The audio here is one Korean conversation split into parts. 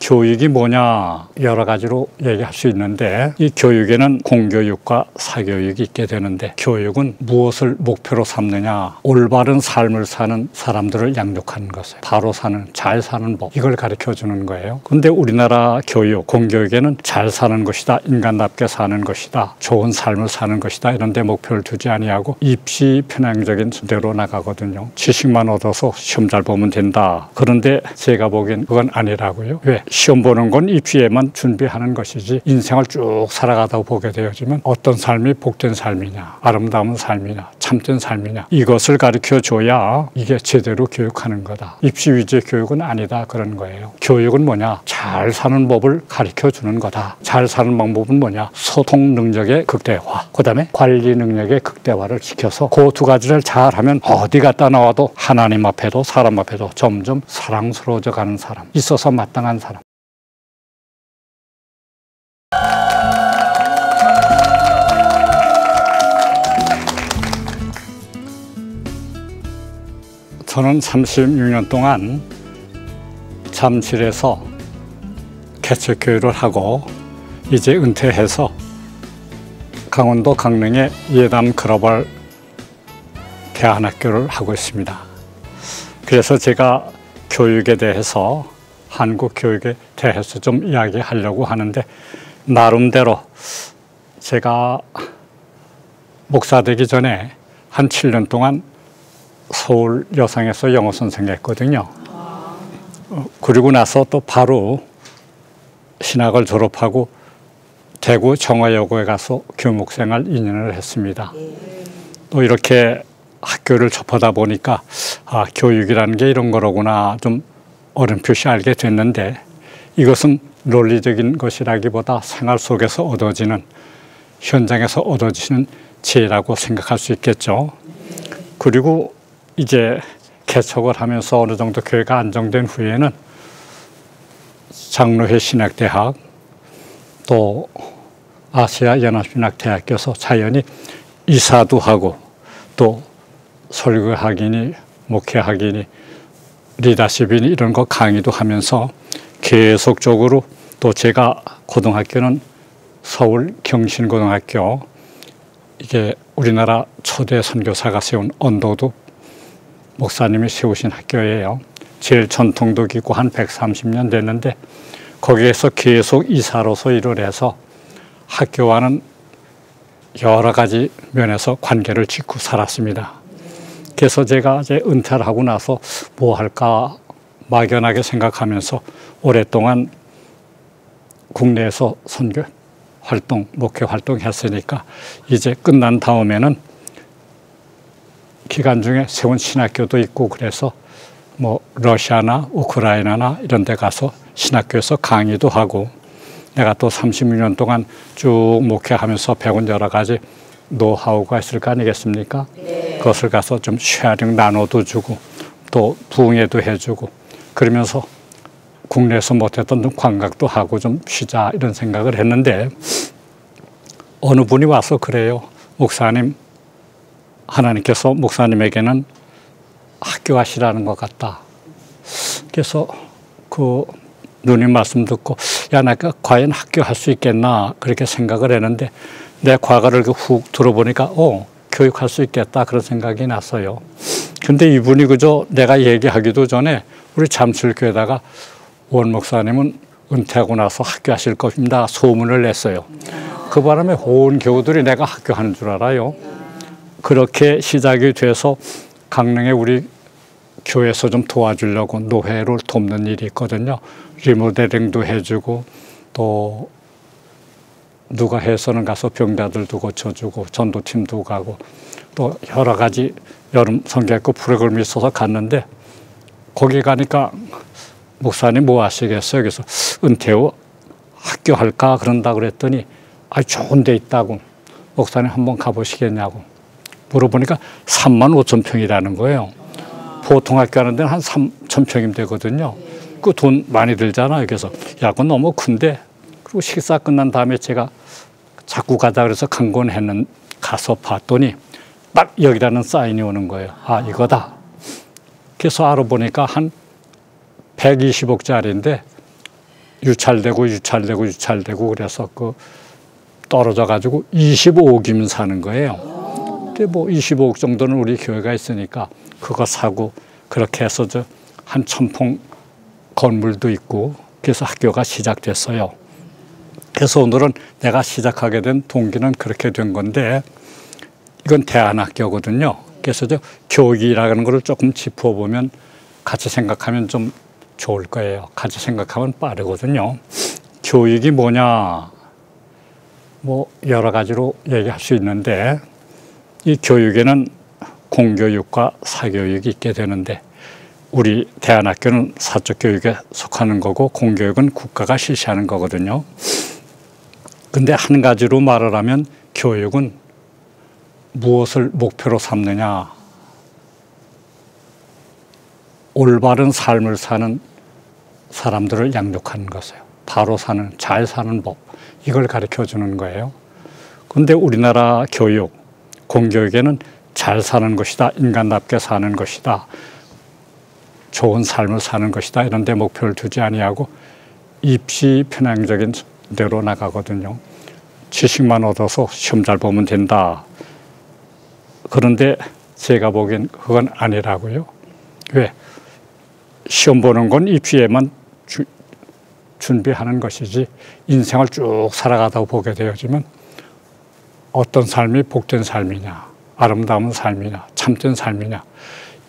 교육이 뭐냐 여러 가지로 얘기할 수 있는데 이 교육에는 공교육과 사교육이 있게 되는데 교육은 무엇을 목표로 삼느냐 올바른 삶을 사는 사람들을 양육하는 것을 바로 사는 잘 사는 법 이걸 가르쳐 주는 거예요. 근데 우리나라 교육 공교육에는 잘 사는 것이다 인간답게 사는 것이다 좋은 삶을 사는 것이다 이런 데 목표를 두지 아니하고 입시 편향적인 대로 나가거든요. 지식만 얻어서 시험 잘 보면 된다. 그런데 제가 보기엔 그건 아니라고요. 왜? 시험 보는 건 입시에만 준비하는 것이지 인생을 쭉 살아가다 보게 되어지면 어떤 삶이 복된 삶이냐 아름다운 삶이냐 참된 삶이냐 이것을 가르쳐 줘야 이게 제대로 교육하는 거다. 입시 위주의 교육은 아니다 그런 거예요. 교육은 뭐냐 잘 사는 법을 가르쳐 주는 거다. 잘 사는 방법은 뭐냐 소통 능력의 극대화 그 다음에 관리 능력의 극대화를 시켜서 그 두 가지를 잘하면 어디 갔다 나와도 하나님 앞에도 사람 앞에도 점점 사랑스러워져 가는 사람 있어서 마땅한 사람. 저는 36년 동안 잠실에서 개척교육을 하고 이제 은퇴해서 강원도 강릉의 예담 글로벌 대안학교를 하고 있습니다. 그래서 제가 교육에 대해서 한국 교육에 대해서 좀 이야기하려고 하는데 나름대로 제가 목사 되기 전에 한 7년 동안 서울 여상에서 영어 선생 했거든요. 그리고 나서 또 바로 신학을 졸업하고 대구 정화여고에 가서 교목생활 2년을 했습니다. 또 이렇게 학교를 접하다 보니까 아, 교육이라는 게 이런 거로구나 좀 어렴풋이 알게 됐는데 이것은 논리적인 것이라기보다 생활 속에서 얻어지는 현장에서 얻어지는 지혜라고 생각할 수 있겠죠. 그리고 이제 개척을 하면서 어느 정도 교회가 안정된 후에는 장로회 신학대학 또 아시아 연합신학대학교에서 자연히 이사도 하고 또 설교학이니 목회학이니 리더십이니 이런 거 강의도 하면서 계속적으로 또 제가 고등학교는 서울 경신고등학교 이게 우리나라 초대 선교사가 세운 언도도 목사님이 세우신 학교예요. 제일 전통도 깊고 한 130년 됐는데 거기에서 계속 이사로서 일을 해서 학교와는 여러 가지 면에서 관계를 짓고 살았습니다. 그래서 제가 이제 은퇴를 하고 나서 뭐 할까 막연하게 생각하면서 오랫동안 국내에서 선교 활동, 목회 활동 했으니까 이제 끝난 다음에는 기간 중에 세운 신학교도 있고 그래서 뭐 러시아나 우크라이나나 이런 데 가서 신학교에서 강의도 하고 내가 또 36년 동안 쭉 목회하면서 배운 여러 가지 노하우가 있을 거 아니겠습니까? 네. 그것을 가서 좀 쉐어링 나눠도 주고 또 부응회도 해주고 그러면서 국내에서 못했던 관광도 하고 좀 쉬자 이런 생각을 했는데 어느 분이 와서 그래요. 목사님, 하나님께서 목사님에게는 학교 하시라는 것 같다. 그래서 그 누님 말씀 듣고 야, 내가 과연 학교 할 수 있겠나 그렇게 생각을 했는데 내 과거를 훅 들어보니까 교육할 수 있겠다 그런 생각이 났어요. 근데 이분이 그저 내가 얘기하기도 전에 우리 잠실교회다가 원 목사님은 은퇴하고 나서 학교 하실 것입니다 소문을 냈어요. 그 바람에 온 교우들이 내가 학교 하는 줄 알아요. 그렇게 시작이 돼서 강릉에 우리 교회에서 좀 도와주려고 노회를 돕는 일이 있거든요. 리모델링도 해주고 또 누가 해서는 가서 병자들도 고쳐주고 전도팀도 가고 또 여러 가지 여름 성경학교 프로그램이 있어서 갔는데 거기 가니까 목사님 뭐 하시겠어요? 그래서 은퇴 후 학교 할까 그런다 그랬더니 아 좋은 데 있다고 목사님 한번 가보시겠냐고 물어보니까 35,000평이라는 거예요. 보통 학교 하는 데는 한 3,000평이면 되거든요. 그 돈 많이 들잖아요. 그래서 야 그건 너무 큰데 그리고 식사 끝난 다음에 제가 자꾸 가자 그래서 강권했는 가서 봤더니 딱 여기라는 사인이 오는 거예요. 아 이거다. 그래서 알아보니까 한 120억짜리인데 유찰되고 그래서 그 떨어져 가지고 25억이면 사는 거예요. 근데 뭐 25억 정도는 우리 교회가 있으니까 그거 사고 그렇게 해서 저 한 1000평 건물도 있고 그래서 학교가 시작됐어요. 그래서 오늘은 내가 시작하게 된 동기는 그렇게 된 건데 이건 대안학교거든요. 그래서 저 교육이라는 걸 조금 짚어보면 같이 생각하면 좀 좋을 거예요. 같이 생각하면 빠르거든요. 교육이 뭐냐? 뭐 여러 가지로 얘기할 수 있는데 이 교육에는 공교육과 사교육이 있게 되는데 우리 대안학교는 사적 교육에 속하는 거고 공교육은 국가가 실시하는 거거든요. 근데 한 가지로 말을 하면 교육은 무엇을 목표로 삼느냐? 올바른 삶을 사는 사람들을 양육하는 것이에요. 바로 사는, 잘 사는 법. 이걸 가르쳐 주는 거예요. 그런데 우리나라 교육, 공교육에는 잘 사는 것이다. 인간답게 사는 것이다. 좋은 삶을 사는 것이다. 이런 데 목표를 두지 아니하고 입시 편향적인 대로 나가거든요. 지식만 얻어서 시험 잘 보면 된다. 그런데 제가 보기엔 그건 아니라고요. 왜? 시험 보는 건 입시에만 준비하는 것이지 인생을 쭉 살아가다 보게 되어지면 어떤 삶이 복된 삶이냐, 아름다운 삶이냐, 참된 삶이냐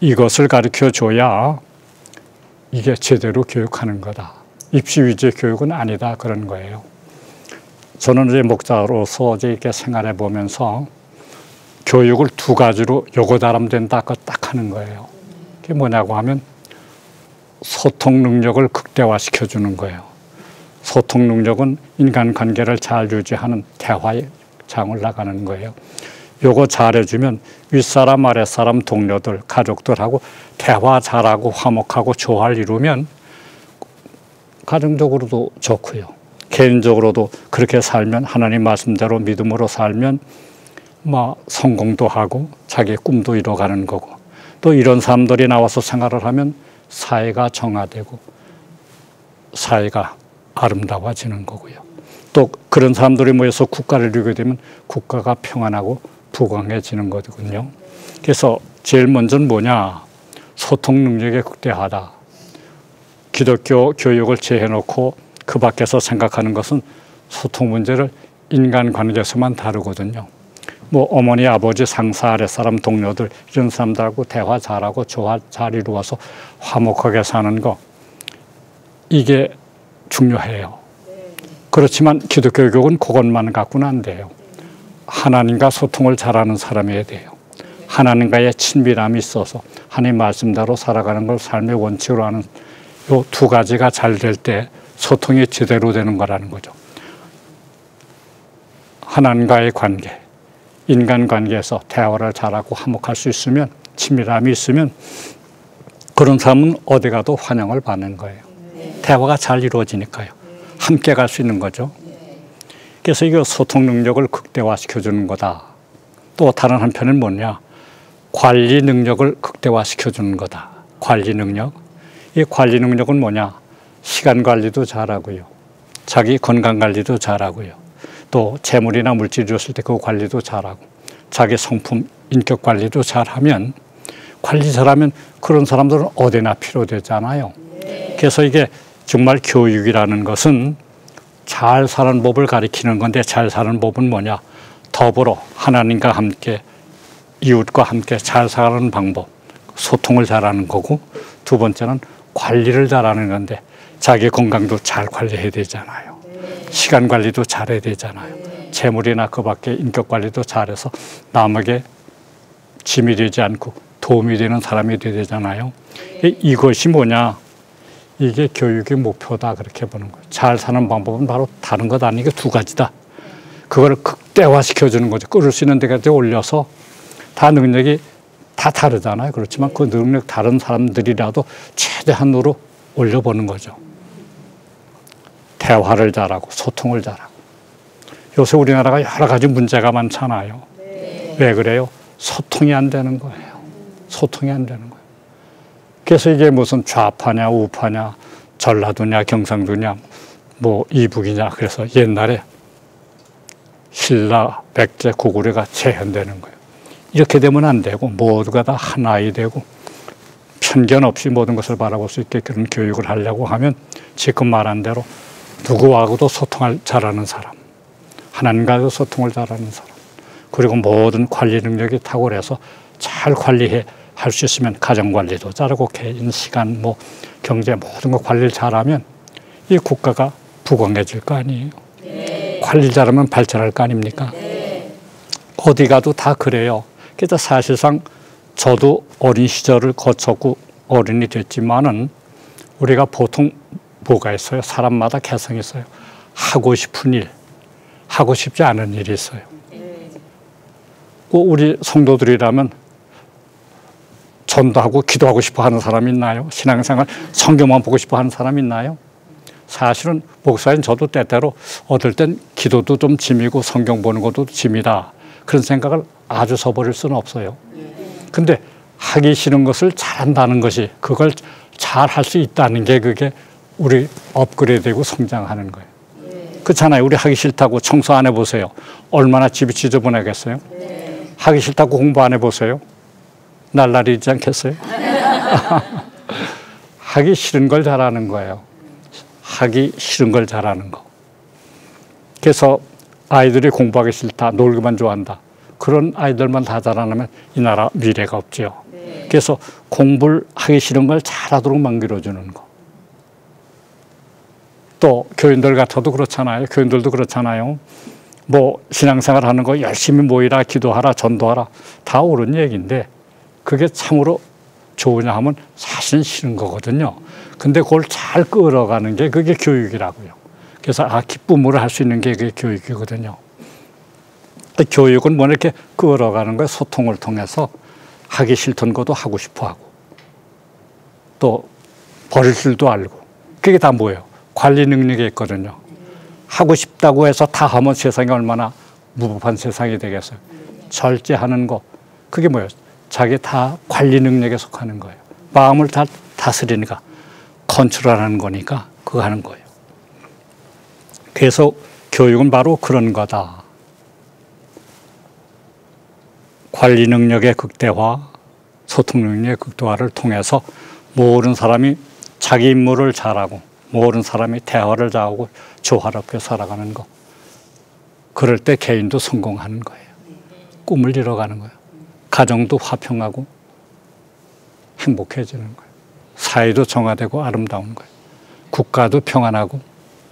이것을 가르쳐 줘야 이게 제대로 교육하는 거다. 입시 위주의 교육은 아니다 그런 거예요. 저는 이제 목사로서 이제 이렇게 생활해 보면서 교육을 두 가지로 요거 잘하면 된다 그거 딱 하는 거예요. 그게 뭐냐고 하면 소통 능력을 극대화시켜 주는 거예요. 소통 능력은 인간관계를 잘 유지하는 대화의 장을 나가는 거예요. 요거 잘해주면 윗사람 아랫사람 동료들 가족들하고 대화 잘하고 화목하고 조화를 이루면 가정적으로도 좋고요. 개인적으로도 그렇게 살면 하나님 말씀대로 믿음으로 살면 뭐 성공도 하고 자기의 꿈도 이뤄가는 거고 또 이런 사람들이 나와서 생활을 하면 사회가 정화되고 사회가 아름다워지는 거고요. 또 그런 사람들이 모여서 국가를 이루게 되면 국가가 평안하고 부강해지는 거거든요. 그래서 제일 먼저는 뭐냐? 소통 능력의 극대화다. 기독교 교육을 제해놓고 그 밖에서 생각하는 것은 소통 문제를 인간관계에서만 다루거든요. 뭐 어머니, 아버지, 상사, 아랫사람, 동료들 이런 사람들하고 대화 잘하고 조화 잘 이루어서 화목하게 사는 거 이게 중요해요. 그렇지만 기독교 교육은 그것만 갖고는 안 돼요. 하나님과 소통을 잘하는 사람이어야 돼요. 하나님과의 친밀함이 있어서 하나님 말씀대로 살아가는 걸 삶의 원칙으로 하는 이 두 가지가 잘 될 때 소통이 제대로 되는 거라는 거죠. 하나님과의 관계, 인간관계에서 대화를 잘하고 화목할 수 있으면 친밀함이 있으면 그런 사람은 어디 가도 환영을 받는 거예요. 대화가 잘 이루어지니까요. 함께 갈 수 있는 거죠. 그래서 이거 소통 능력을 극대화시켜 주는 거다. 또 다른 한편은 뭐냐? 관리 능력을 극대화시켜 주는 거다. 관리 능력. 이 관리 능력은 뭐냐? 시간 관리도 잘하고요. 자기 건강 관리도 잘하고요. 또 재물이나 물질이 줬을 때 그 관리도 잘하고 자기 성품, 인격 관리도 잘하면 관리 잘하면 그런 사람들은 어디나 필요되잖아요. 그래서 이게 정말 교육이라는 것은 잘 사는 법을 가리키는 건데 잘 사는 법은 뭐냐? 더불어 하나님과 함께 이웃과 함께 잘 사는 방법, 소통을 잘하는 거고 두 번째는 관리를 잘하는 건데 자기 건강도 잘 관리해야 되잖아요. 시간 관리도 잘해야 되잖아요. 재물이나 그 밖에 인격 관리도 잘해서 남에게 짐이 되지 않고 도움이 되는 사람이 되야 되잖아요. 이것이 뭐냐? 이게 교육의 목표다 그렇게 보는 거예요. 잘 사는 방법은 바로 다른 것 아니고 두 가지다. 그걸 극대화시켜주는 거죠. 끌을 수 있는 데까지 올려서 다 능력이 다 다르잖아요. 그렇지만 그 능력 다른 사람들이라도 최대한으로 올려보는 거죠. 대화를 잘하고 소통을 잘하고. 요새 우리나라가 여러 가지 문제가 많잖아요. 왜 그래요? 소통이 안 되는 거예요. 소통이 안 되는 거예요. 그래서 이게 무슨 좌파냐 우파냐 전라도냐 경상도냐 뭐 이북이냐. 그래서 옛날에 신라, 백제, 고구려가 재현되는 거예요. 이렇게 되면 안 되고 모두가 다 하나이 되고 편견 없이 모든 것을 바라볼 수 있게 그런 교육을 하려고 하면 지금 말한 대로 누구하고도 소통을 잘하는 사람, 하나님과도 소통을 잘하는 사람, 그리고 모든 관리 능력이 탁월해서 잘 관리해 할 수 있으면 가정관리도 잘하고 개인 시간, 뭐 경제 모든 거 관리를 잘하면 이 국가가 부강해질 거 아니에요. 네. 관리 잘하면 발전할 거 아닙니까? 네. 어디 가도 다 그래요. 그래서 사실상 저도 어린 시절을 거쳤고 어른이 됐지만은 우리가 보통 뭐가 있어요? 사람마다 개성이 있어요. 하고 싶은 일, 하고 싶지 않은 일이 있어요. 우리 성도들이라면 전도하고 기도하고 싶어 하는 사람이 있나요? 신앙생활, 성경만 보고 싶어 하는 사람이 있나요? 사실은 목사인 저도 때때로 어떨 땐 기도도 좀 짐이고 성경 보는 것도 짐이다. 그런 생각을 아주 서버릴 수는 없어요. 근데 하기 싫은 것을 잘한다는 것이, 그걸 잘 할 수 있다는 게 그게 우리 업그레이드되고 성장하는 거예요. 그렇잖아요. 우리 하기 싫다고 청소 안 해보세요. 얼마나 집이 지저분하겠어요? 하기 싫다고 공부 안 해보세요. 날라리지 않겠어요? 하기 싫은 걸 잘하는 거예요. 하기 싫은 걸 잘하는 거. 그래서 아이들이 공부하기 싫다, 놀기만 좋아한다, 그런 아이들만 다 자라나면 이 나라 미래가 없죠. 그래서 공부를 하기 싫은 걸 잘하도록 만들어주는 거. 또 교인들 같아도 그렇잖아요. 교인들도 그렇잖아요. 뭐 신앙생활 하는 거 열심히 모이라, 기도하라, 전도하라, 다 옳은 얘기인데 그게 참으로 좋으냐 하면 사실은 싫은 거거든요. 근데 그걸 잘 끌어가는 게 그게 교육이라고요. 그래서 기쁨으로 할 수 있는 게 그게 교육이거든요. 교육은 뭐 이렇게 끌어가는 거예요. 소통을 통해서 하기 싫던 것도 하고 싶어 하고, 또 버릴 줄도 알고. 그게 다 뭐예요? 관리 능력이 있거든요. 하고 싶다고 해서 다 하면 세상이 얼마나 무법한 세상이 되겠어요. 절제하는 거, 그게 뭐예요? 자기 다 관리 능력에 속하는 거예요. 마음을 다 다스리니까, 컨트롤하는 거니까 그거 하는 거예요. 그래서 교육은 바로 그런 거다. 관리 능력의 극대화, 소통 능력의 극대화를 통해서 모든 사람이 자기 임무를 잘하고 모든 사람이 대화를 잘하고 조화롭게 살아가는 거. 그럴 때 개인도 성공하는 거예요. 꿈을 이뤄가는 거예요. 가정도 화평하고 행복해지는 거예요. 사회도 정화되고 아름다운 거예요. 국가도 평안하고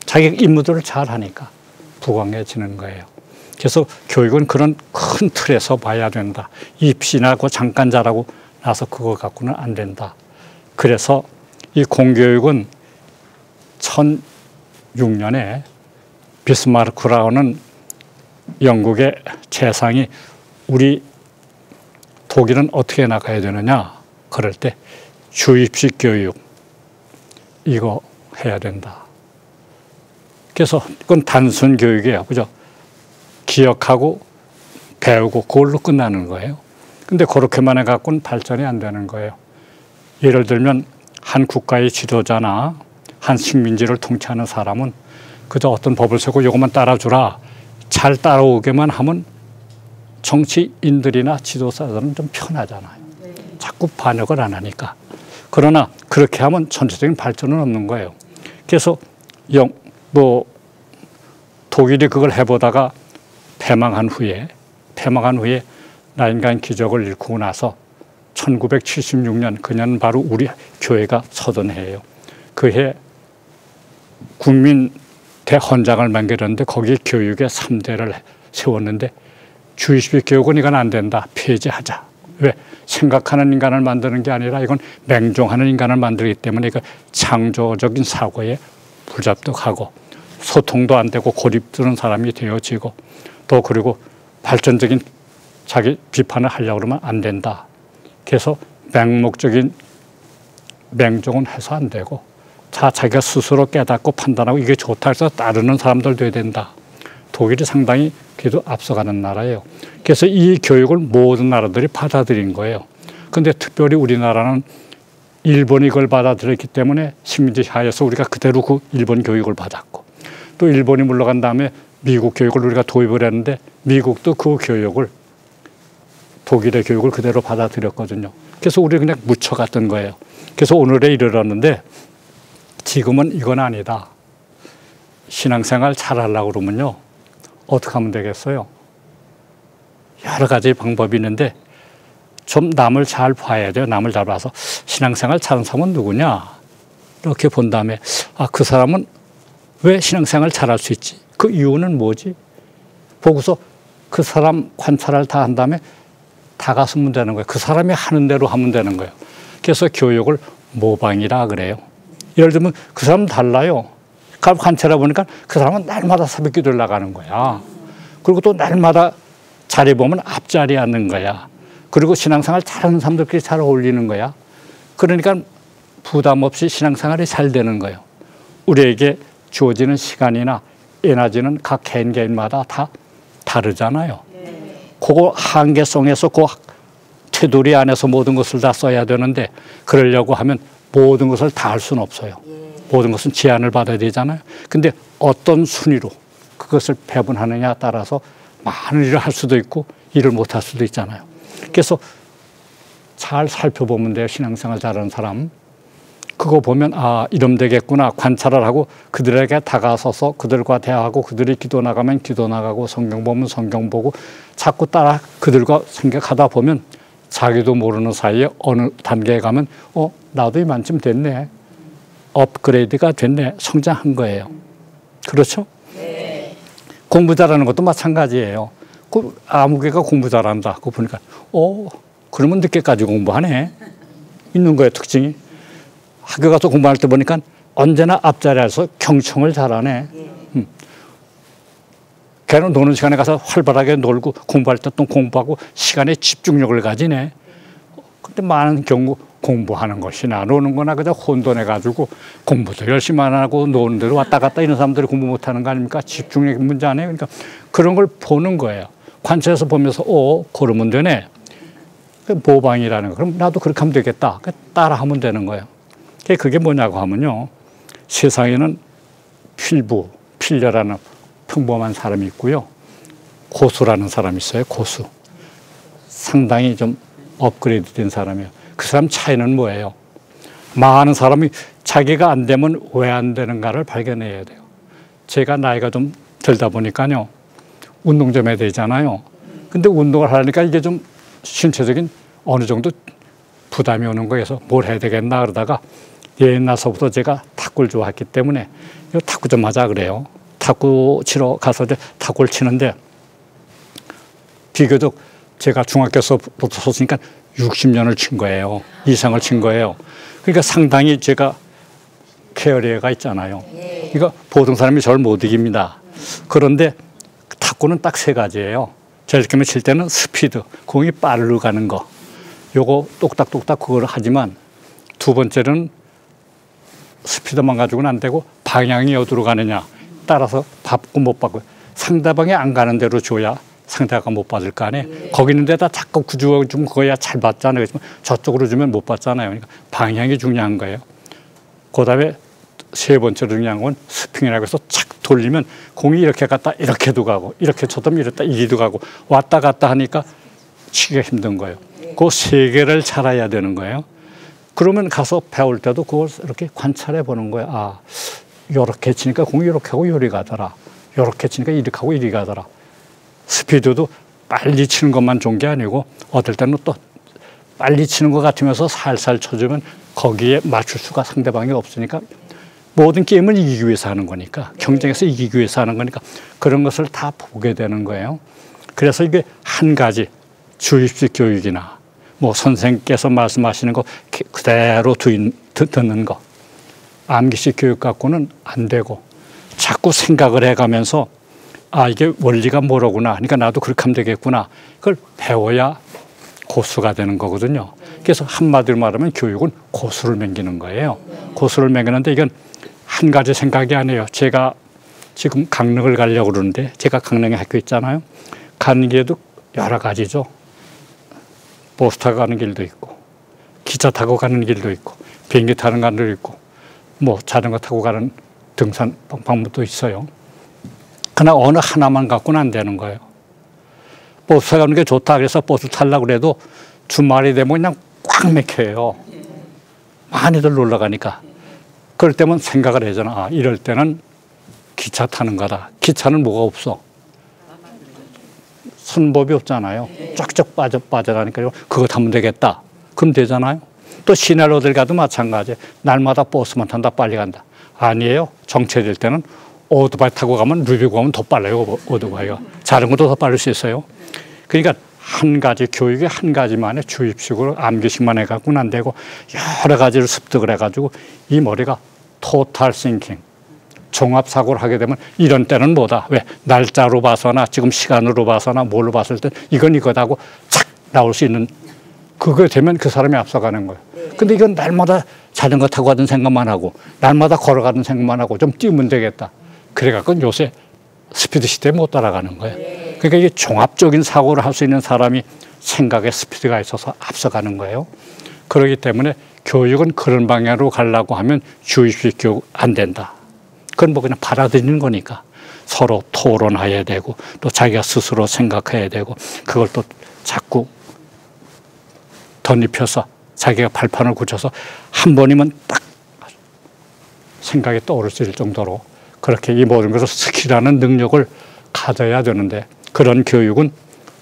자기 임무들을 잘 하니까 부강해지는 거예요. 그래서 교육은 그런 큰 틀에서 봐야 된다. 입시나고 잠깐 잘하고 나서 그거 갖고는 안 된다. 그래서 이 공교육은 1006년에 비스마르크라는 영국의 재상이 우리 독일은 어떻게 나가야 되느냐, 그럴 때 주입식 교육 이거 해야 된다. 그래서 그건 단순 교육이에요. 그죠? 기억하고 배우고 그걸로 끝나는 거예요. 근데 그렇게만 해갖고는 발전이 안 되는 거예요. 예를 들면 한 국가의 지도자나 한 식민지를 통치하는 사람은 그저 어떤 법을 세고 이것만 따라주라, 잘 따라오게만 하면 정치인들이나 지도자들은 좀 편하잖아요. 자꾸 반역을 안 하니까. 그러나 그렇게 하면 전체적인 발전은 없는 거예요. 그래서 독일이 그걸 해보다가 패망한 후에 나인간 기적을 일구고 나서 1976년, 그년 바로 우리 교회가 서던 해예요. 그 해 국민 대헌장을 만들었는데 거기에 교육의 3대를 세웠는데 주입식 교육은 이건 안 된다, 폐지하자. 왜? 생각하는 인간을 만드는 게 아니라 이건 맹종하는 인간을 만들기 때문에 이거 창조적인 사고에 불잡덕하고 소통도 안 되고 고립되는 사람이 되어지고, 또 그리고 발전적인 자기 비판을 하려고 그러면 안 된다. 그래서 맹목적인 맹종은 해서 안 되고 자기가 스스로 깨닫고 판단하고 이게 좋다 해서 따르는 사람들 돼야 된다. 독일이 상당히 그래도 앞서가는 나라예요. 그래서 이 교육을 모든 나라들이 받아들인 거예요. 그런데 특별히 우리나라는 일본이 이걸 받아들였기 때문에 식민지 하에서 우리가 그대로 그 일본 교육을 받았고, 또 일본이 물러간 다음에 미국 교육을 우리가 도입을 했는데 미국도 그 교육을 독일의 교육을 그대로 받아들였거든요. 그래서 우리 그냥 묻혀갔던 거예요. 그래서 오늘에 이르렀는데 지금은 이건 아니다. 신앙생활 잘하려고 그러면요. 어떻게 하면 되겠어요? 여러 가지 방법이 있는데 좀 남을 잘 봐야 돼요. 남을 잘 봐서 신앙생활 잘하는 사람은 누구냐? 이렇게 본 다음에 그 사람은 왜 신앙생활 잘할 수 있지? 그 이유는 뭐지? 보고서 그 사람 관찰을 다 한 다음에 다가서면 되는 거예요. 그 사람이 하는 대로 하면 되는 거예요. 그래서 교육을 모방이라 그래요. 예를 들면 그 사람 달라요. 관찰해 보니까 그 사람은 날마다 새벽 기도를 나가는 거야. 그리고 또 날마다 자리 보면 앞자리에 앉는 거야. 그리고 신앙생활 잘하는 사람들끼리 잘 어울리는 거야. 그러니까 부담 없이 신앙생활이 잘 되는 거예요. 우리에게 주어지는 시간이나 에너지는 각 개인마다 다 다르잖아요. 그거 한계성에서 그 테두리 안에서 모든 것을 다 써야 되는데 그러려고 하면 모든 것을 다 할 수는 없어요. 모든 것은 제한을 받아야 되잖아요. 근데 어떤 순위로 그것을 배분하느냐에 따라서 많은 일을 할 수도 있고 일을 못 할 수도 있잖아요. 그래서 잘 살펴보면 돼요. 신앙생활 잘하는 사람. 그거 보면 이러면 되겠구나. 관찰을 하고 그들에게 다가서서 그들과 대화하고 그들이 기도 나가면 기도 나가고 성경 보면 성경 보고 자꾸 따라 그들과 생각하다 보면 자기도 모르는 사이에 어느 단계에 가면 나도 이만큼 됐네. 업그레이드가 됐네. 성장한 거예요. 그렇죠? 네. 공부 잘하는 것도 마찬가지예요. 아무 개가 공부 잘한다. 그거 보니까 그러면 늦게까지 공부하네. 있는 거예요. 특징이. 학교 가서 공부할 때 보니까 언제나 앞자리에서 경청을 잘하네. 걔는 노는 시간에 가서 활발하게 놀고 공부할 때 또 공부하고 시간에 집중력을 가지네. 근데 많은 경우 공부하는 것이나 노는 거나 그냥 혼돈해가지고 공부도 열심히 안 하고 노는 대로 왔다 갔다 이런 사람들이 공부 못하는 거 아닙니까? 집중력 문제 아니에요. 그러니까 그런 걸 보는 거예요. 관찰해서 보면서 그러면 되네. 모방이라는 거. 그럼 나도 그렇게 하면 되겠다. 따라하면 되는 거예요. 그게 뭐냐고 하면요. 세상에는 필려라는 평범한 사람이 있고요. 고수라는 사람이 있어요. 고수. 상당히 좀 업그레이드 된 사람이에요. 그 사람 차이는 뭐예요? 많은 사람이 자기가 안 되면 왜 안 되는가를 발견해야 돼요. 제가 나이가 좀 들다 보니까요. 운동 좀 해야 되잖아요. 근데 운동을 하려니까 이게 좀 신체적인 어느 정도 부담이 오는 거여서 뭘 해야 되겠나 그러다가 옛날서부터 제가 탁구를 좋아했기 때문에 이거 탁구 좀 하자 그래요. 탁구 치러 가서 이제 탁구를 치는데 비교적 제가 중학교에서부터 쳤으니까 60년을 친 거예요. 이상을 친 거예요. 그러니까 상당히 제가 캐리어가 있잖아요. 그러니까 보통 사람이 저를 못 이깁니다. 그런데 탁구는 딱 세 가지예요. 제일 처음에 칠 때는 스피드, 공이 빠르게 가는 거. 요거 똑딱똑딱 그걸 하지만 두 번째는 스피드만 가지고는 안 되고 방향이 어디로 가느냐 따라서 받고 못 받고 상대방이 안 가는 대로 줘야 상대가 못 받을 거 아니에요. 거기 있는 데다 자꾸 구주어 주면 그거야 잘 받잖아요. 저쪽으로 주면 못 받잖아요. 그러니까 방향이 중요한 거예요. 그 다음에 세 번째로 중요한 건 스핑이라고 해서 착 돌리면 공이 이렇게 갔다 이렇게도 가고 이렇게 쳐도 이랬다 이리도 가고 왔다 갔다 하니까 치기가 힘든 거예요. 그 세 개를 잘 해야 되는 거예요. 그러면 가서 배울 때도 그걸 이렇게 관찰해 보는 거예요. 요렇게 치니까 공이 이렇게 하고 요리 가더라. 요렇게 치니까 이렇게 하고 이리 가더라. 스피드도 빨리 치는 것만 좋은 게 아니고 어떨 때는 또 빨리 치는 것 같으면서 살살 쳐주면 거기에 맞출 수가 상대방이 없으니까 모든 게임을 이기기 위해서 하는 거니까 경쟁에서 이기기 위해서 하는 거니까 그런 것을 다 보게 되는 거예요. 그래서 이게 한 가지 주입식 교육이나 뭐 선생님께서 말씀하시는 거 그대로 듣는 거 암기식 교육 갖고는 안 되고 자꾸 생각을 해가면서 이게 원리가 뭐로구나. 그러니까 나도 그렇게 하면 되겠구나. 그걸 배워야 고수가 되는 거거든요. 그래서 한마디로 말하면 교육은 고수를 맹기는 거예요. 고수를 맹기는데 이건 한 가지 생각이 아니에요. 제가 지금 강릉을 가려고 그러는데 제가 강릉에 학교 있잖아요. 가는 길에도 여러 가지죠. 버스 타고 가는 길도 있고 기차 타고 가는 길도 있고 비행기 타는 길도 있고 뭐 자전거 타고 가는 등산 방법도 있어요. 그러나 어느 하나만 갖고는 안 되는 거예요. 버스 가는 게 좋다 그래서 버스 타려고 그래도 주말이 되면 그냥 꽉 막혀요. 많이들 놀러 가니까. 그럴 때면 생각을 하잖아. 아, 이럴 때는 기차 타는 거다. 기차는 뭐가 없어? 선법이 없잖아요. 쫙쫙 빠져가니까 그거 타면 되겠다. 그럼 되잖아요. 또 시내로 어딜 가도 마찬가지. 날마다 버스만 탄다 빨리 간다. 아니에요. 정체될 때는 오토바이 타고 가면 누비고 가면 더 빨라요. 오토바이가. 자전거도 더 빠를 수 있어요. 그러니까 한 가지 교육이 한 가지만의 주입식으로 암기식만 해갖고는 안 되고 여러 가지를 습득을 해가지고 이 머리가 토탈 싱킹 종합사고를 하게 되면 이런 때는 뭐다. 왜? 날짜로 봐서나 지금 시간으로 봐서나 뭘로 봤을 때 이건 이거다 하고 착 나올 수 있는 그거 되면 그 사람이 앞서가는 거예요. 근데 이건 날마다 자전거 타고 가던 생각만 하고 날마다 걸어가던 생각만 하고 좀 뛰면 되겠다. 그래갖고 요새 스피드 시대에 못 따라가는 거예요. 그러니까 이게 종합적인 사고를 할 수 있는 사람이 생각에 스피드가 있어서 앞서가는 거예요. 그렇기 때문에 교육은 그런 방향으로 가려고 하면 주입식 교육 안 된다. 그건 뭐 그냥 받아들이는 거니까 서로 토론해야 되고 또 자기가 스스로 생각해야 되고 그걸 또 자꾸 덧입혀서 자기가 발판을 굳혀서 한 번이면 딱 생각이 떠오를 수 있을 정도로 그렇게 이 모든 것을 스킬하는 능력을 가져야 되는데 그런 교육은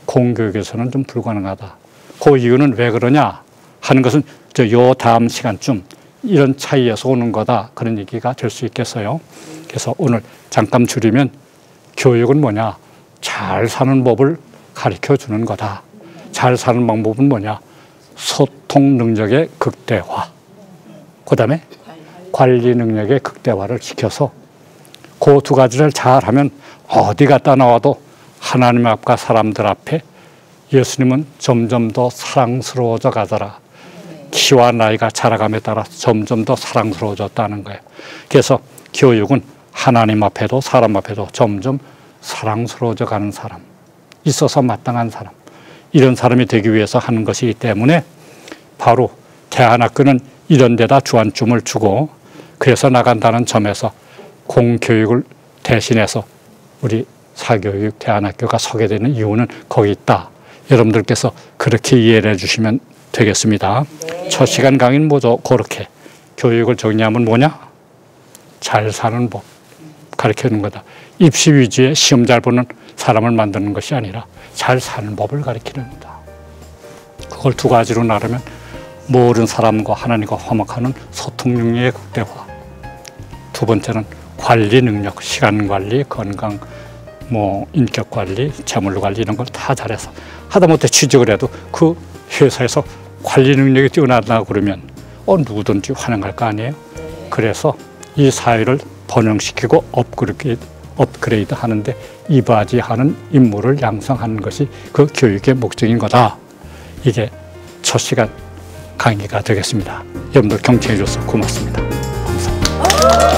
공교육에서는 좀 불가능하다. 그 이유는 왜 그러냐 하는 것은 요 다음 시간쯤 이런 차이에서 오는 거다. 그런 얘기가 될 수 있겠어요. 그래서 오늘 잠깐 줄이면 교육은 뭐냐? 잘 사는 법을 가르쳐 주는 거다. 잘 사는 방법은 뭐냐? 소통 능력의 극대화. 그 다음에 관리 능력의 극대화를 시켜서 그 두 가지를 잘하면 어디 갔다 나와도 하나님 앞과 사람들 앞에 예수님은 점점 더 사랑스러워져 가더라. 키와 나이가 자라감에 따라 점점 더 사랑스러워졌다는 거예요. 그래서 교육은 하나님 앞에도 사람 앞에도 점점 사랑스러워져 가는 사람, 있어서 마땅한 사람, 이런 사람이 되기 위해서 하는 것이기 때문에 바로 대안학교는 이런 데다 주안점을 주고 그래서 나간다는 점에서 공교육을 대신해서 우리 사교육 대안학교가 서게 되는 이유는 거기 있다. 여러분들께서 그렇게 이해를 해주시면 되겠습니다. 네. 첫 시간 강의는 뭐죠? 그렇게 교육을 정리하면 뭐냐? 잘 사는 법 가르치는 거다. 입시 위주의 시험 잘 보는 사람을 만드는 것이 아니라 잘 사는 법을 가르치는 거다. 그걸 두 가지로 나누면 모든 사람과 하나님과 화목하는 소통 능력의 극대화. 두 번째는 관리 능력, 시간 관리, 건강, 인격 관리, 재물 관리 이런 걸 다 잘해서 하다못해 취직을 해도 그 회사에서 관리 능력이 뛰어나다고 그러면 누구든지 환영할 거 아니에요. 그래서 이 사회를 번영시키고 업그레이드 하는데 이바지하는 인물을 양성하는 것이 그 교육의 목적인 거다. 이게 첫 시간 강의가 되겠습니다. 여러분들 경청해 주셔서 고맙습니다. 감사합니다.